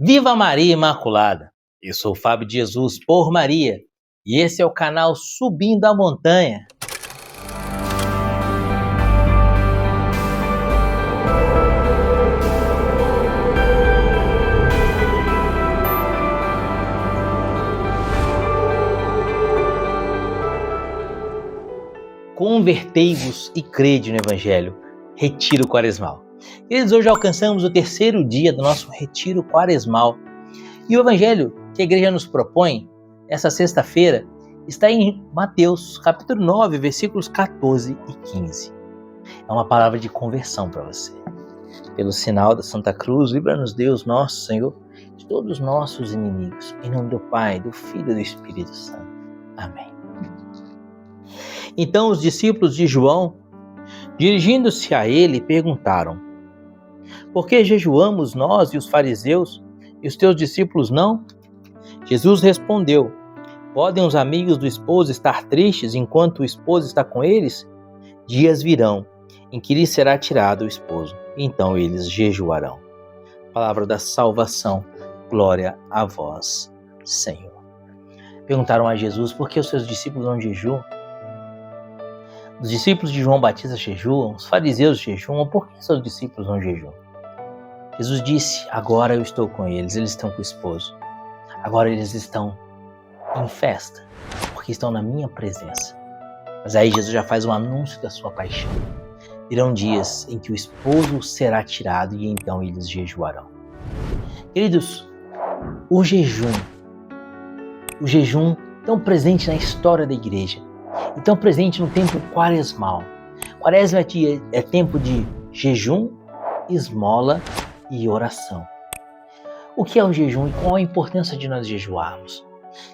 Viva Maria Imaculada! Eu sou o Fábio de Jesus por Maria e esse é o canal Subindo a Montanha. Convertei-vos e crede no Evangelho. Retiro Quaresmal. Queridos, hoje alcançamos o terceiro dia do nosso Retiro Quaresmal. E o Evangelho que a Igreja nos propõe, essa sexta-feira, está em Mateus, capítulo 9, versículos 14 e 15. É uma palavra de conversão para você. Pelo sinal da Santa Cruz, livra-nos Deus, nosso Senhor, de todos os nossos inimigos. Em nome do Pai, do Filho e do Espírito Santo. Amém. Então os discípulos de João, dirigindo-se a ele, perguntaram: por que jejuamos nós e os fariseus, e os teus discípulos não? Jesus respondeu: podem os amigos do esposo estar tristes enquanto o esposo está com eles? Dias virão em que lhes será tirado o esposo, então eles jejuarão. Palavra da salvação, glória a vós, Senhor. Perguntaram a Jesus por que os seus discípulos não jejuam. Os discípulos de João Batista jejuam, os fariseus jejuam, por que seus discípulos não jejuam? Jesus disse: agora eu estou com eles estão com o esposo. Agora eles estão em festa, porque estão na minha presença. Mas aí Jesus já faz um anúncio da sua paixão. Virão dias em que o esposo será tirado e então eles jejuarão. Queridos, o jejum tão presente na história da igreja, e tão presente no tempo quaresmal. Quaresma é tempo de jejum, esmola e oração. O que é o jejum e qual a importância de nós jejuarmos?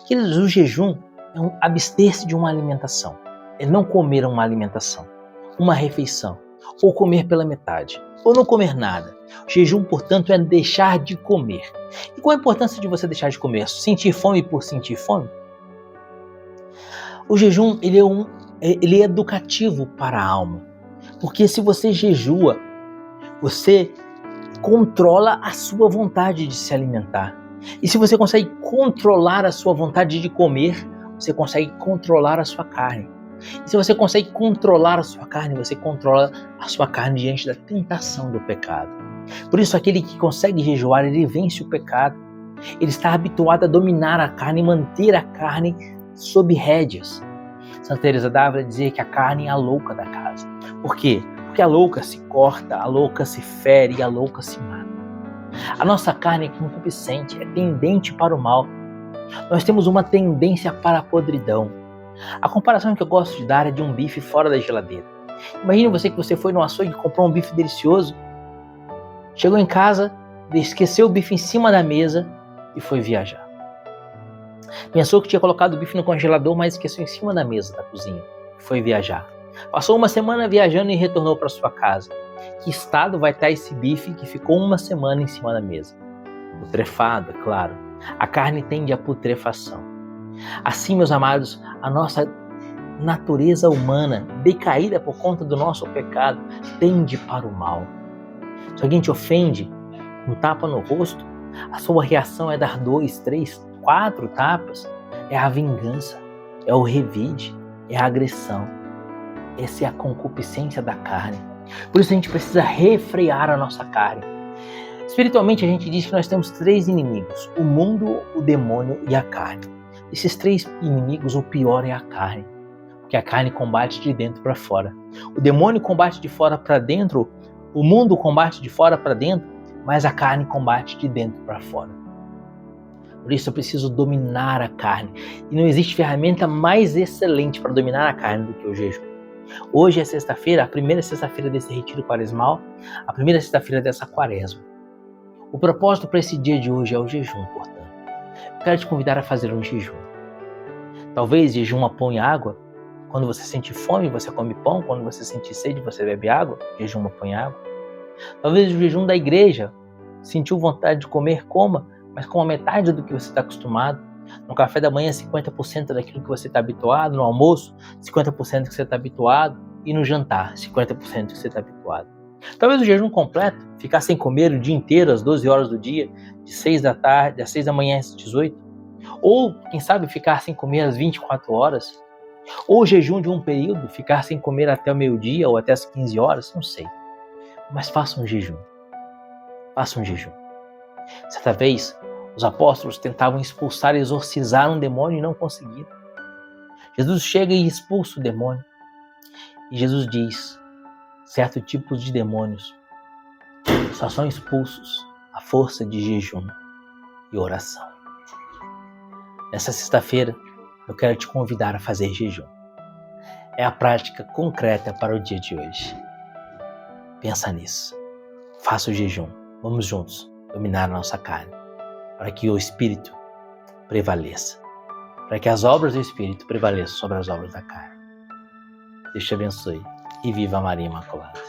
Queridos, o jejum é abster-se de uma alimentação. É não comer uma alimentação, uma refeição, ou comer pela metade, ou não comer nada. O jejum, portanto, é deixar de comer. E qual a importância de você deixar de comer? Sentir fome por sentir fome? O jejum ele é educativo para a alma, porque se você jejua, você controla a sua vontade de se alimentar. E se você consegue controlar a sua vontade de comer, você consegue controlar a sua carne. E se você consegue controlar a sua carne, você controla a sua carne diante da tentação do pecado. Por isso, aquele que consegue jejuar, ele vence o pecado. Ele está habituado a dominar a carne e manter a carne sob rédeas. Santa Teresa d'Ávila dizia que a carne é a louca da casa. Por quê? Porque a louca se corta, a louca se fere e a louca se mata. A nossa carne é concupiscente, é tendente para o mal. Nós temos uma tendência para a podridão. A comparação que eu gosto de dar é de um bife fora da geladeira. Imagine que você foi no açougue e comprou um bife delicioso, chegou em casa, esqueceu o bife em cima da mesa e foi viajar. Pensou que tinha colocado o bife no congelador, mas esqueceu em cima da mesa da cozinha. Foi viajar. Passou uma semana viajando e retornou para sua casa. Que estado vai estar esse bife que ficou uma semana em cima da mesa? Putrefado, é claro. A carne tende à putrefação. Assim, meus amados, a nossa natureza humana, decaída por conta do nosso pecado, tende para o mal. Se alguém te ofende, um tapa no rosto, a sua reação é dar 2, 3, 4 tapas. É a vingança, é o revide, é a agressão. Essa é a concupiscência da carne. Por isso a gente precisa refrear a nossa carne. Espiritualmente a gente diz que nós temos 3 inimigos: o mundo, o demônio e a carne. Esses 3 inimigos, o pior é a carne, porque a carne combate de dentro para fora. O demônio combate de fora para dentro, o mundo combate de fora para dentro, mas a carne combate de dentro para fora. Por isso eu preciso dominar a carne. E não existe ferramenta mais excelente para dominar a carne do que o jejum. Hoje é sexta-feira, a primeira sexta-feira desse retiro quaresmal, a primeira sexta-feira dessa quaresma. O propósito para esse dia de hoje é o jejum, portanto. Eu quero te convidar a fazer um jejum. Talvez jejum a pão e água. Quando você sente fome, você come pão. Quando você sente sede, você bebe água. Jejum a pão e água. Talvez o jejum da igreja. Sentiu vontade de comer, coma, mas coma metade do que você está acostumado. No café da manhã, 50% daquilo que você está habituado. No almoço, 50% que você está habituado. E no jantar, 50% que você está habituado. Talvez o jejum completo, ficar sem comer o dia inteiro, às 12 horas do dia, de 6 da tarde, às 6 da manhã às 18. Ou, quem sabe, ficar sem comer às 24 horas. Ou o jejum de um período, ficar sem comer até o meio-dia ou até às 15 horas, não sei. Mas faça um jejum. Faça um jejum. Certa vez, os apóstolos tentavam expulsar e exorcizar um demônio e não conseguiram. Jesus chega e expulsa o demônio. E Jesus diz, certos tipos de demônios só são expulsos à força de jejum e oração. Nessa sexta-feira, eu quero te convidar a fazer jejum. É a prática concreta para o dia de hoje. Pensa nisso. Faça o jejum. Vamos juntos dominar a nossa carne, para que o Espírito prevaleça, para que as obras do Espírito prevaleçam sobre as obras da carne. Deus te abençoe e viva Maria Imaculada.